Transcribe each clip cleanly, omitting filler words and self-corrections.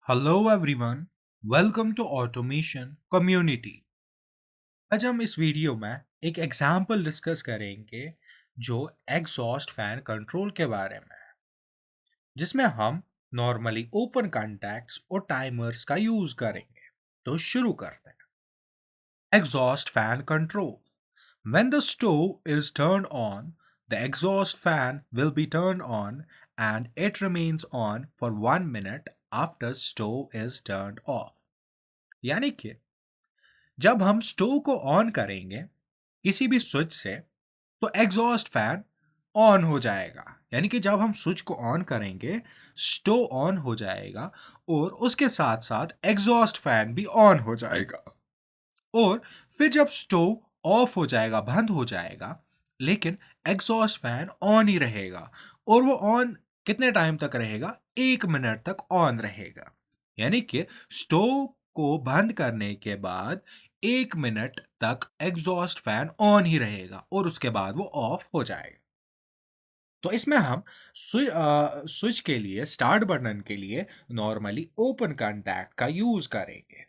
Hello everyone, welcome to automation community. आज हम इस वीडियो में एक एग्जाम्पल डिस्कस करेंगे जो एग्जॉस्ट फैन कंट्रोल के बारे में है, जिसमें हम नॉर्मली ओपन कॉन्टैक्ट्स और टाइमर्स का यूज करेंगे। तो शुरू करते हैं। Exhaust fan control. When the stove is turned on, the exhaust fan will be turned on and it remains on for 1 minute after stove is turned off. यानी कि जब हम स्टोव को ऑन करेंगे किसी भी स्विच से तो एग्जॉस्ट फैन ऑन हो जाएगा। यानी कि जब हम स्विच को ऑन करेंगे स्टोव ऑन हो जाएगा और उसके साथ साथ एग्जॉस्ट फैन भी ऑन हो जाएगा। और फिर जब स्टोव ऑफ हो जाएगा, बंद हो जाएगा, लेकिन एग्जॉस्ट फैन ऑन ही रहेगा। और वो ऑन कितने टाइम तक रहेगा? 1 मिनट तक ऑन रहेगा। यानी कि स्टोव को बंद करने के बाद 1 मिनट तक एग्जॉस्ट फैन ऑन ही रहेगा और उसके बाद वो ऑफ हो जाएगा। तो इसमें हम स्विच के लिए, स्टार्ट बटन के लिए नॉर्मली ओपन कॉन्टैक्ट का यूज करेंगे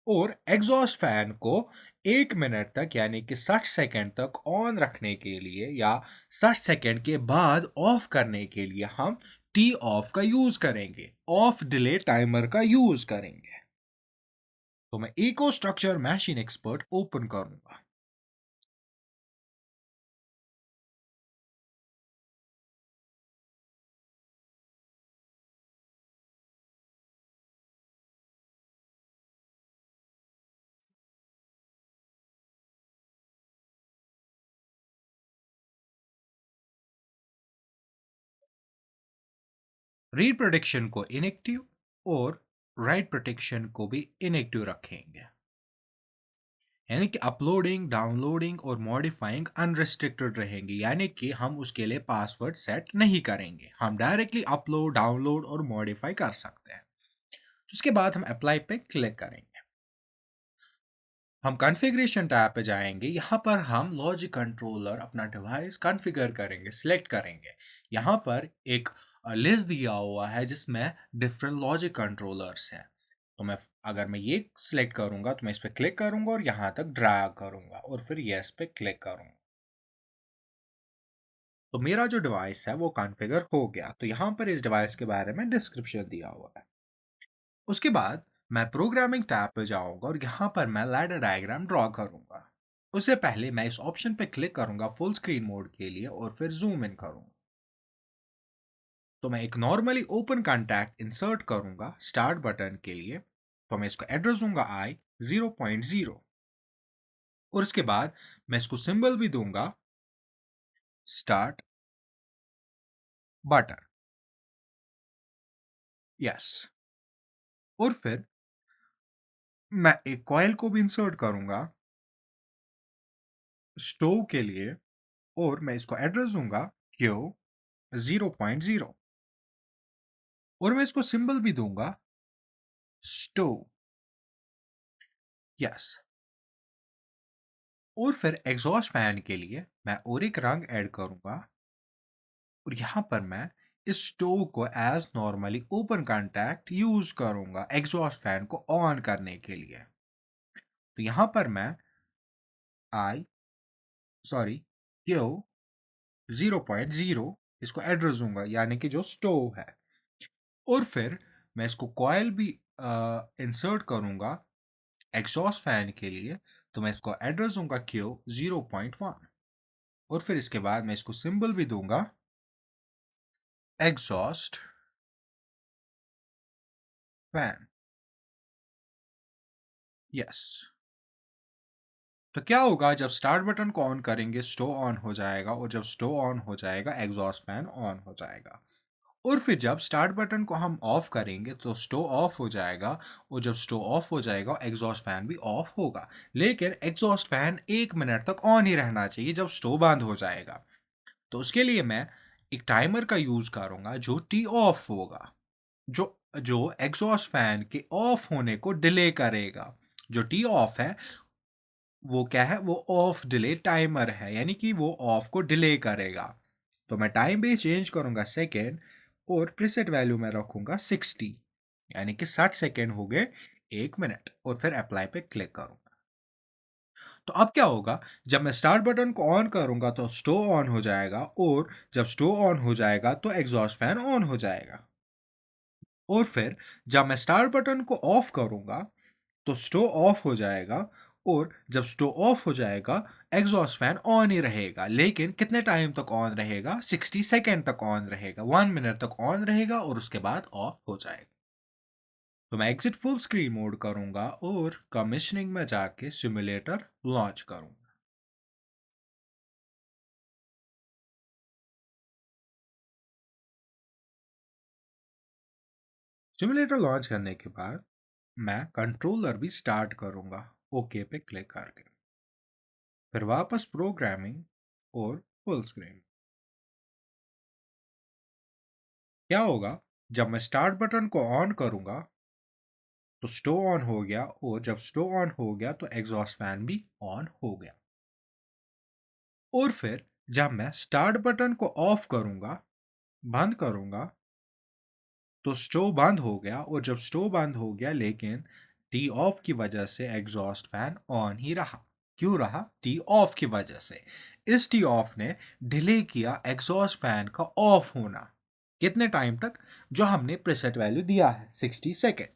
और एग्जॉस्ट फैन को 1 मिनट तक यानी कि 60 सेकेंड तक ऑन रखने के लिए या 60 सेकेंड के बाद ऑफ करने के लिए हम टी ऑफ का यूज करेंगे, ऑफ डिले टाइमर का यूज करेंगे। तो मैं EcoStruxure Machine Expert open करूंगा। रीड प्रोटेक्शन को इनएक्टिव और राइट प्रोटेक्शन को भी इनएक्टिव रखेंगे। यानी कि अपलोडिंग, डाउनलोडिंग और मॉडिफाइंग अनरिस्ट्रिक्टेड रहेंगे। यानी कि हम उसके लिए पासवर्ड सेट नहीं करेंगे, हम डायरेक्टली अपलोड, डाउनलोड और मॉडिफाई कर सकते हैं। तो उसके बाद हम अप्लाई पे क्लिक करेंगे। हम कॉन्फ़िगरेशन टैब पे जाएंगे। यहाँ पर हम लॉजिक कंट्रोलर, अपना डिवाइस कॉन्फ़िगर करेंगे, सिलेक्ट करेंगे। यहाँ पर एक लिस्ट दिया हुआ है जिसमें डिफरेंट लॉजिक कंट्रोलर्स हैं। तो अगर मैं ये सिलेक्ट करूंगा तो मैं इस पर क्लिक करूंगा और यहाँ तक ड्रैग करूंगा और फिर यस पे क्लिक करूंगा। तो मेरा जो डिवाइस है वो कॉन्फ़िगर हो गया। तो यहाँ पर इस डिवाइस के बारे में डिस्क्रिप्शन दिया हुआ है। उसके बाद मैं प्रोग्रामिंग टैब पे जाऊंगा और यहाँ पर मैं लैडर डायग्राम ड्रॉ करूंगा। उससे पहले मैं इस ऑप्शन पे क्लिक करूंगा फुल स्क्रीन मोड के लिए और फिर जूम इन करूंगा। तो मैं एक नॉर्मली ओपन कॉन्टैक्ट इंसर्ट करूंगा स्टार्ट बटन के लिए। तो मैं इसको एड्रेस दूंगा I 0.0 और उसके बाद मैं इसको सिंबल भी दूंगा स्टार्ट बटन। यस। और फिर मैं एक कॉइल को भी इंसर्ट करूंगा स्टोव के लिए और मैं इसको एड्रेस दूंगा Q 0.0 और मैं इसको सिंबल भी दूंगा स्टोव। यस। और फिर एग्जॉस्ट फैन के लिए मैं और एक रंग ऐड करूंगा और यहां पर मैं इस स्टोव को as normally open contact use करूंगा एग्जॉस्ट फैन को ऑन करने के लिए। तो यहां पर मैं आई सॉरी क्यू 0.0 इसको एड्रेस दूंगा यानी कि जो स्टोव है। और फिर मैं इसको कॉइल भी इंसर्ट करूंगा एग्जॉस्ट फैन के लिए। तो मैं इसको एड्रेस दूंगा Q 0.1 और फिर इसके बाद मैं इसको सिंबल भी दूंगा एग्जॉस्ट फैन। यस। तो क्या होगा जब स्टार्ट बटन को ऑन करेंगे स्टोव ऑन हो जाएगा और जब स्टोव ऑन हो जाएगा एग्जॉस्ट फैन ऑन हो जाएगा। और फिर जब स्टार्ट बटन को हम ऑफ करेंगे तो स्टोव ऑफ हो जाएगा और जब स्टोव ऑफ हो जाएगा एग्जॉस्ट फैन भी ऑफ होगा। लेकिन एग्जॉस्ट फैन 1 मिनट तक ऑन ही रहना चाहिए जब स्टोव बंद हो जाएगा। तो उसके लिए मैं एक टाइमर का यूज करूंगा जो टी ऑफ होगा, जो जो एग्जॉस्ट फैन के ऑफ होने को डिले करेगा। जो टी ऑफ है वो क्या है? वो ऑफ डिले टाइमर है, यानी कि वो ऑफ को डिले करेगा। तो मैं टाइम भी चेंज करूंगा सेकेंड और प्रीसेट वैल्यू में रखूंगा 60। यानी कि 60 सेकेंड हो गए 1 मिनट, और फिर अप्लाई पे क्लिक करूंगा। तो अब क्या होगा, जब मैं स्टार्ट बटन को ऑन करूंगा तो स्टोव ऑन हो जाएगा, और जब स्टोव ऑन हो जाएगा तो एग्जॉस्ट फैन ऑन हो जाएगा। और फिर जब मैं स्टार्ट बटन को ऑफ करूंगा तो स्टोव ऑफ हो जाएगा, और जब स्टोव ऑफ हो जाएगा एग्जॉस्ट फैन ऑन ही रहेगा। लेकिन कितने टाइम तक ऑन रहेगा? 60 सेकेंड तक ऑन रहेगा, 1 मिनट तक ऑन रहेगा, और उसके बाद ऑफ हो जाएगा। तो मैं एग्जिट फुल स्क्रीन मोड करूंगा और कमिश्निंग में जाके सिमुलेटर लॉन्च करूंगा। सिमुलेटर लॉन्च करने के बाद मैं कंट्रोलर भी स्टार्ट करूंगा, ओके पे क्लिक करके। फिर वापस प्रोग्रामिंग और फुल स्क्रीन। क्या होगा, जब मैं स्टार्ट बटन को ऑन करूंगा तो स्टोव ऑन हो गया, और जब स्टोव ऑन हो गया तो एग्जॉस्ट फैन भी ऑन हो गया। और फिर जब मैं स्टार्ट बटन को ऑफ करूंगा, बंद करूंगा, तो स्टोव बंद हो गया, और जब स्टोव बंद हो गया लेकिन टी ऑफ की वजह से एग्जॉस्ट फैन ऑन ही रहा। क्यों रहा? टी ऑफ की वजह से। इस टी ऑफ ने डिले किया एग्जॉस्ट फैन का ऑफ होना। कितने टाइम तक? जो हमने प्रीसेट वैल्यू दिया है, 60 सेकेंड।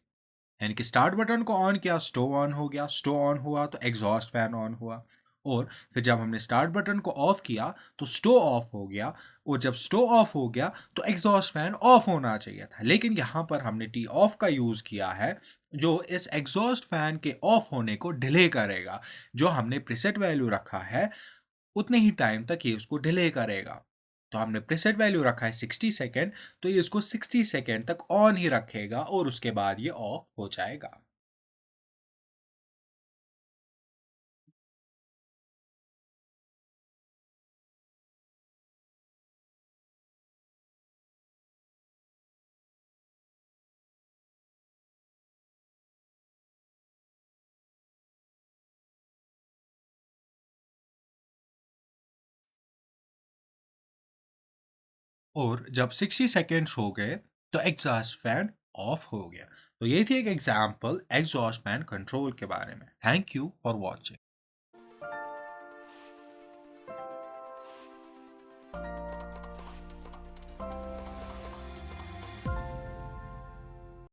यानी कि स्टार्ट बटन को ऑन किया, स्टोव ऑन हो गया, स्टोव ऑन हुआ तो एग्जॉस्ट फैन ऑन हुआ, और फिर जब हमने स्टार्ट बटन को ऑफ किया तो स्टोव ऑफ हो गया, और जब स्टोव ऑफ हो गया तो एग्जॉस्ट फैन ऑफ होना चाहिए था। लेकिन यहाँ पर हमने टी ऑफ का यूज़ किया है, जो इस एग्जॉस्ट फैन के ऑफ होने को डिले करेगा। जो हमने प्रीसेट वैल्यू रखा है उतने ही टाइम तक ये उसको डिले करेगा। तो हमने प्रीसेट वैल्यू रखा है 60 सेकेंड, तो ये इसको 60 सेकेंड तक ऑन ही रखेगा, और उसके बाद ये ऑफ हो जाएगा। और जब 60 सेकेंड्स हो गए तो एग्जॉस्ट फैन ऑफ हो गया। तो ये थी एक एग्जांपल एग्जॉस्ट फैन कंट्रोल के बारे में। Thank you for watching.